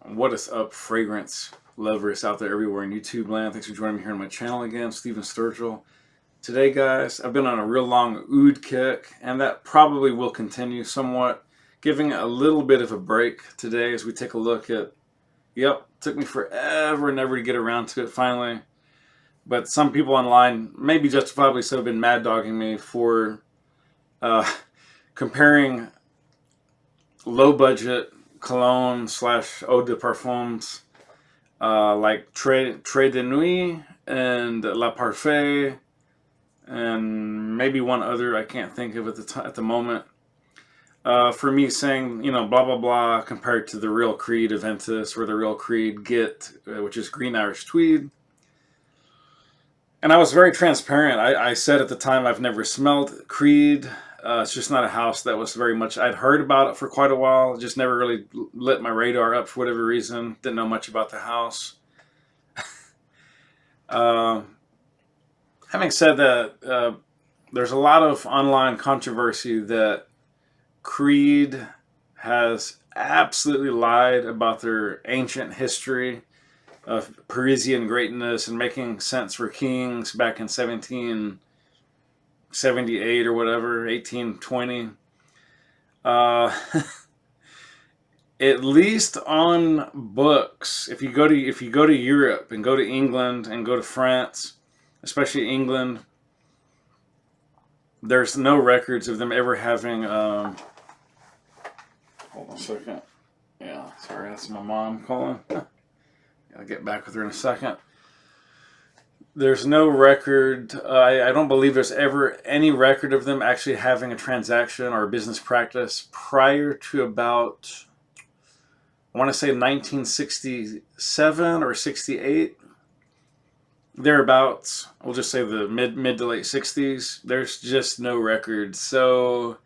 What is up, fragrance lovers out there everywhere in YouTube land? Thanks for joining me here on my channel again, Stephen Sturgill. Today, guys, I've been on a real long oud kick, and that probably will continue somewhat, giving it a little bit of a break today as we take a look at, took me forever and ever to get around to it finally, but some people online, maybe justifiably so, have been mad dogging me for comparing low budget cologne slash eau de parfums like Très de Nuit and La Parfait and maybe one other I can't think of at the moment. For me saying, blah blah blah compared to the real Creed Aventus or the real Creed Git, which is Green Irish Tweed. And I was very transparent. I said at the time I've never smelled Creed. It's just not a house that was very much... I'd heard about it for quite a while. Just never really lit my radar up for whatever reason. Didn't know much about the house. Having said that, there's a lot of online controversy that Creed has absolutely lied about their ancient history of Parisian greatness and making sense for kings back in 1778 or whatever, 1820. At least on books, if you go to Europe and go to England and go to France, especially England, there's no records of them ever having. Hold on a second. Yeah, sorry, that's my mom calling. I'll get back with her in a second. There's no record. I don't believe there's ever any record of them actually having a transaction or a business practice prior to about, I want to say 1967 or 68. Thereabouts. We'll just say the mid to late 60s. There's just no record. So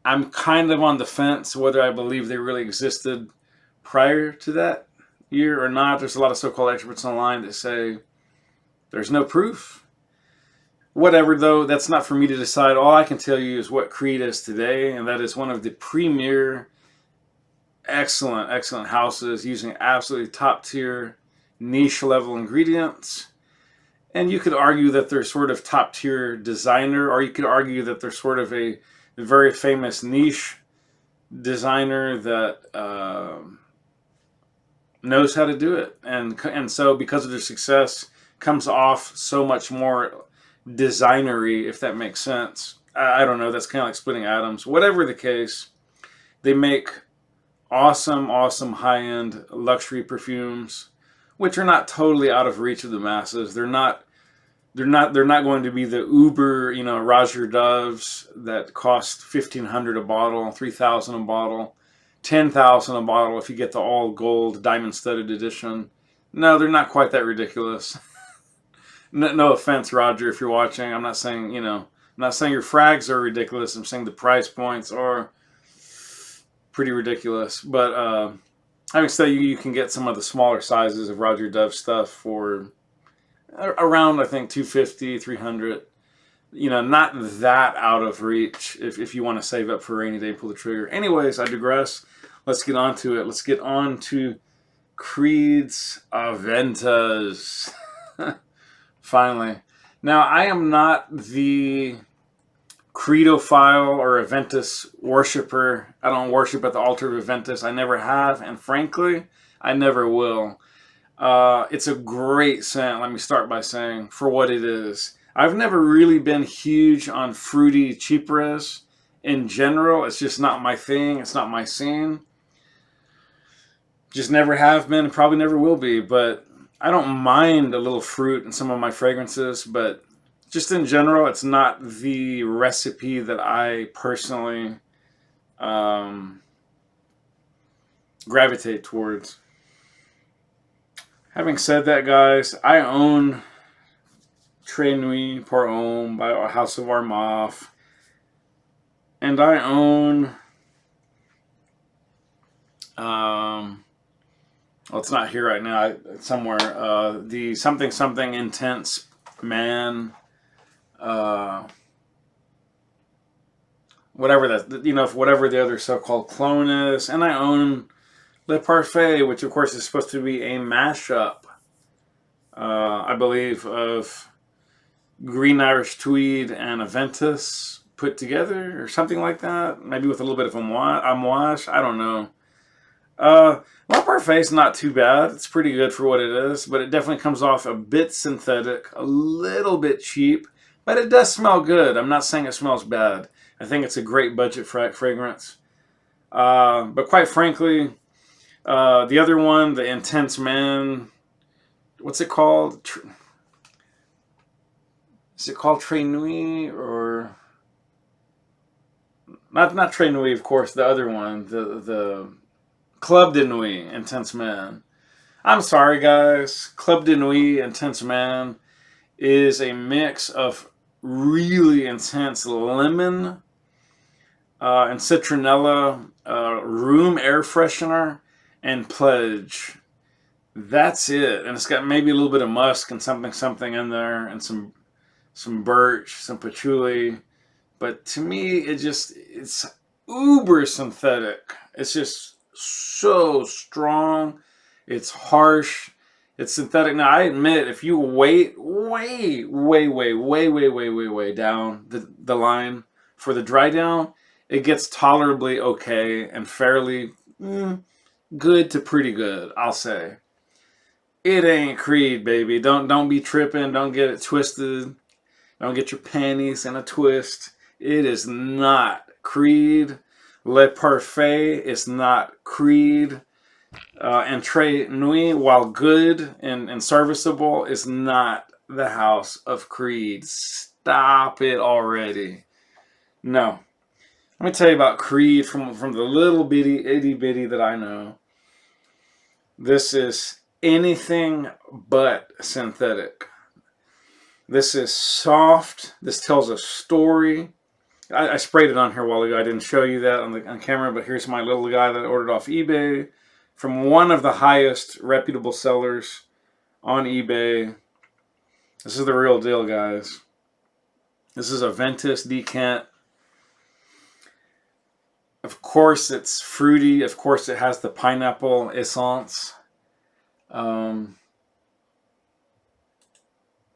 I'm kind of on the fence whether I believe they really existed prior to that year or not. There's a lot of so-called experts online that say there's no proof. Whatever, though, that's not for me to decide. All I can tell you is what Creed is today, and that is one of the premier, excellent houses using absolutely top-tier, niche-level ingredients. And you could argue that they're sort of top-tier designer, or you could argue that they're sort of a very famous niche designer that knows how to do it. And so because of their success, comes off so much more designery, if that makes sense. I don't know, that's kind of like splitting atoms. Whatever the case, they make awesome high-end luxury perfumes, which are not totally out of reach of the masses. They're not going to be the uber, Roger Doves that cost $1,500 a bottle, $3,000 a bottle, $10,000 a bottle if you get the all gold diamond studded edition. No, they're not quite that ridiculous. No offense, Roger, if you're watching. I'm not saying, I'm not saying your frags are ridiculous. I'm saying the price points are pretty ridiculous. But having said, you can get some of the smaller sizes of Roger Dove stuff for around, I think, $250, $300. Not that out of reach if you want to save up for a rainy day, pull the trigger. Anyways, I digress. Let's get on to it. Let's get on to Creed's Aventus. Finally. Now, I am not the Creedophile or Aventus worshiper. I don't worship at the altar of Aventus. I never have, and frankly, I never will. It's a great scent, let me start by saying, for what it is. I've never really been huge on fruity chypres in general. It's just not my thing. It's not my scene. Just never have been, and probably never will be, but I don't mind a little fruit in some of my fragrances, but just in general, it's not the recipe that I personally gravitate towards. Having said that, guys, I own Très Nuit Par Homme by House of Armaf, and I own well, it's not here right now. It's somewhere. The something intense man. Whatever that, whatever the other so-called clone is, and I own Le Parfait, which of course is supposed to be a mashup, I believe, of Green Irish Tweed and Aventus put together or something like that. Maybe with a little bit of amouage. I don't know. La Parfait's not too bad. It's pretty good for what it is, but it definitely comes off a bit synthetic, a little bit cheap, but it does smell good. I'm not saying it smells bad. I think it's a great budget fragrance. But quite frankly, the other one, the Intense Man, what's it called? Is it called Très Nuit or not Très Nuit? Of course, the other one, the Club de Nuit, Intense Man. I'm sorry, guys. Club de Nuit, Intense Man is a mix of really intense lemon and citronella, room air freshener, and pledge. That's it. And it's got maybe a little bit of musk and something in there, and some birch, some patchouli. But to me, it's uber synthetic. It's just so strong. It's harsh. It's synthetic. Now, I admit, if you wait way down the line for the dry down, it gets tolerably okay and fairly good to pretty good, I'll say. It ain't Creed, baby. Don't be tripping. Don't get it twisted. Don't get your panties in a twist. It is not Creed. Le Parfait is not Creed. And Très Nuit, while good and serviceable, is not the house of Creed. Stop it already. No. Let me tell you about Creed from the little bitty, itty bitty that I know. This is anything but synthetic. This is soft. This tells a story. I sprayed it on here a while ago. I didn't show you that on camera, but here's my little guy that I ordered off eBay from one of the highest reputable sellers on eBay. This is the real deal, guys. This is Aventus decant. Of course, it's fruity. Of course, it has the pineapple essence. Let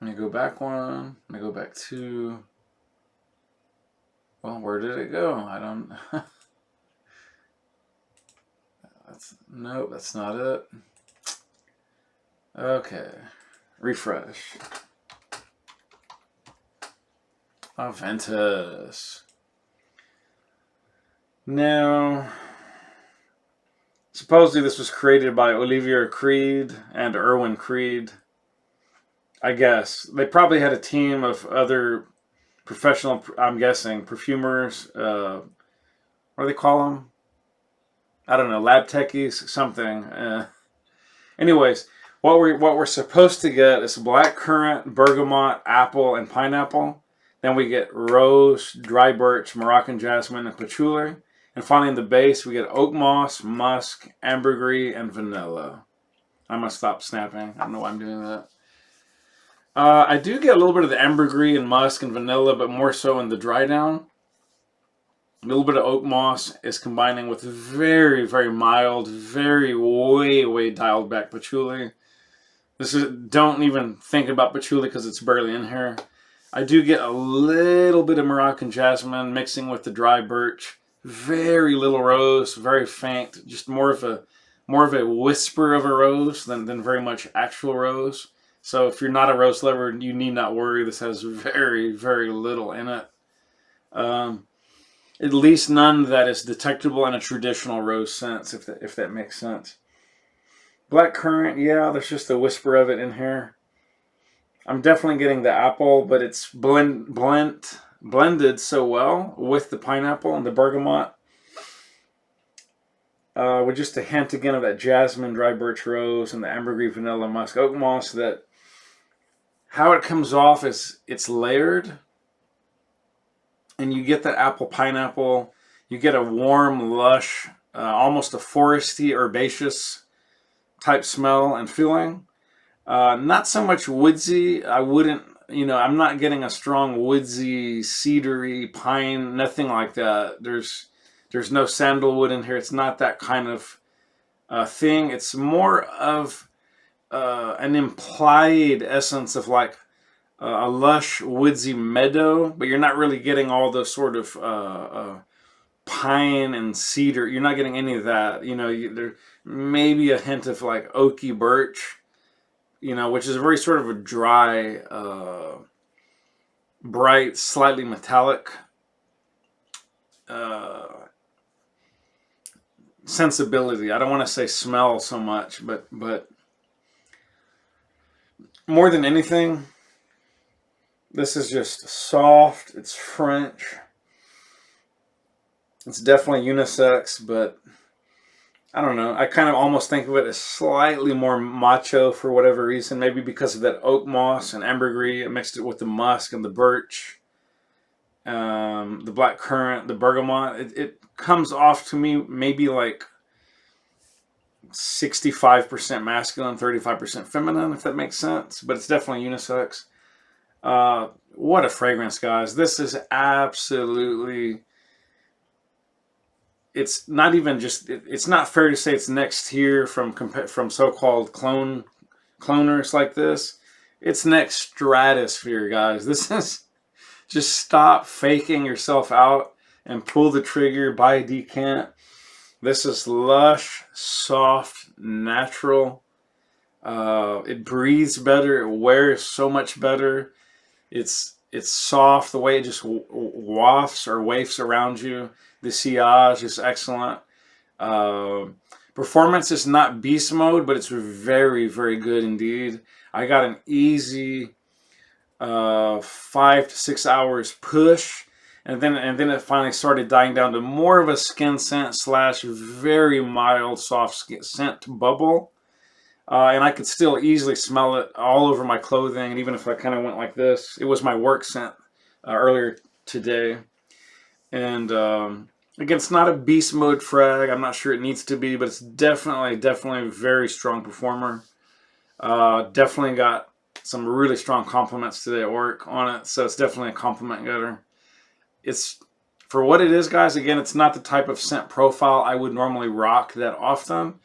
me go back one. Let me go back two. Well, where did it go? I don't... Nope, that's not it. Okay. Refresh. Aventus. Now, supposedly this was created by Olivier Creed and Erwin Creed. I guess. They probably had a team of other professional, I'm guessing, perfumers. What do they call them? I don't know, lab techies, something. Anyways, what we're supposed to get is black currant, bergamot, apple, and pineapple. Then we get rose, dry birch, Moroccan jasmine, and patchouli. And finally in the base, we get oak moss, musk, ambergris, and vanilla. I must stop snapping. I don't know why I'm doing that. I do get a little bit of the ambergris and musk and vanilla, but more so in the dry down. A little bit of oak moss is combining with very, very mild, very way dialed back patchouli. Don't even think about patchouli because it's barely in here. I do get a little bit of Moroccan jasmine mixing with the dry birch. Very little rose, very faint, just more of a whisper of a rose than very much actual rose. So if you're not a rose lover, you need not worry. This has very, very little in it. At least none that is detectable in a traditional rose sense, if that makes sense. Black currant, yeah, there's just a whisper of it in here. I'm definitely getting the apple, but it's blended so well with the pineapple and the bergamot. With just a hint again of that jasmine, dry birch rose, and the ambergris, vanilla, musk, oak moss, that how it comes off is it's layered. And you get that apple pineapple. You get a warm, lush, almost a foresty, herbaceous type smell and feeling. Not so much woodsy. I wouldn't, I'm not getting a strong woodsy, cedary, pine, nothing like that. There's no sandalwood in here. It's not that kind of thing. It's more of an implied essence of like a lush, woodsy meadow, but you're not really getting all the sort of pine and cedar. You're not getting any of that. You know, there maybe a hint of like oaky birch, you know, which is very sort of a dry, bright, slightly metallic sensibility. I don't want to say smell so much, but more than anything, this is just soft. It's French. It's definitely unisex, but I don't know. I kind of almost think of it as slightly more macho for whatever reason. Maybe because of that oak moss and ambergris. I mixed it with the musk and the birch, the black currant, the bergamot. It comes off to me maybe like 65% masculine, 35% feminine, if that makes sense. But it's definitely unisex. What a fragrance, guys. This is absolutely... It's not even just... It's not fair to say it's next tier from so-called cloners like this. It's next stratosphere, guys. This is... Just stop faking yourself out and pull the trigger, buy a decant. This is lush, soft, natural. It breathes better. It wears so much better. It's soft. The way it just wafts or wafts around you. The sillage is excellent. Performance is not beast mode, but it's very, very good indeed. I got an easy 5 to 6 hours push, and then it finally started dying down to more of a skin scent / very mild soft scent bubble. And I could still easily smell it all over my clothing. And even if I kind of went like this, it was my work scent earlier today. And again, it's not a beast mode frag. I'm not sure it needs to be, but it's definitely a very strong performer. Definitely got some really strong compliments today at work on it. So it's definitely a compliment getter. It's, for what it is, guys, again, it's not the type of scent profile I would normally rock that often.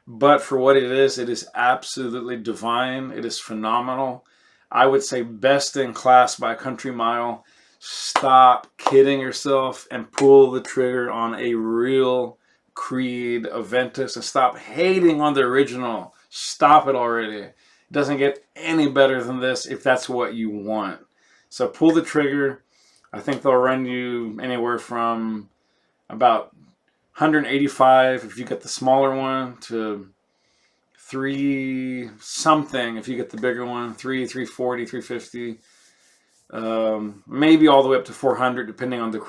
But for what it is absolutely divine. It is phenomenal. I would say best in class by a country mile. Stop kidding yourself and pull the trigger on a real Creed Aventus, and stop hating on the original. Stop it already. It doesn't get any better than this if that's what you want. So pull the trigger. I think they'll run you anywhere from about 185 if you get the smaller one to 3 something if you get the bigger one. 340, 350, maybe all the way up to 400 depending on the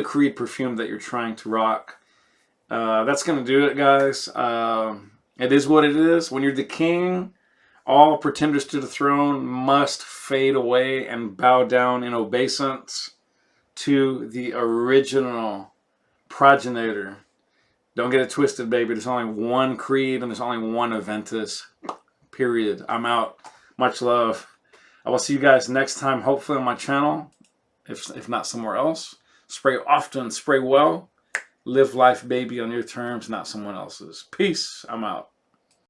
Creed perfume that you're trying to rock. That's gonna do it, guys. It is what it is. When you're the king, all pretenders to the throne must fade away and bow down in obeisance to the original progenitor. Don't get it twisted, baby. There's only one Creed and there's only one Aventus. Period. I'm out. Much love. I will see you guys next time, hopefully on my channel, if not somewhere else. Spray often, spray well. Live life, baby, on your terms, not someone else's. Peace. I'm out.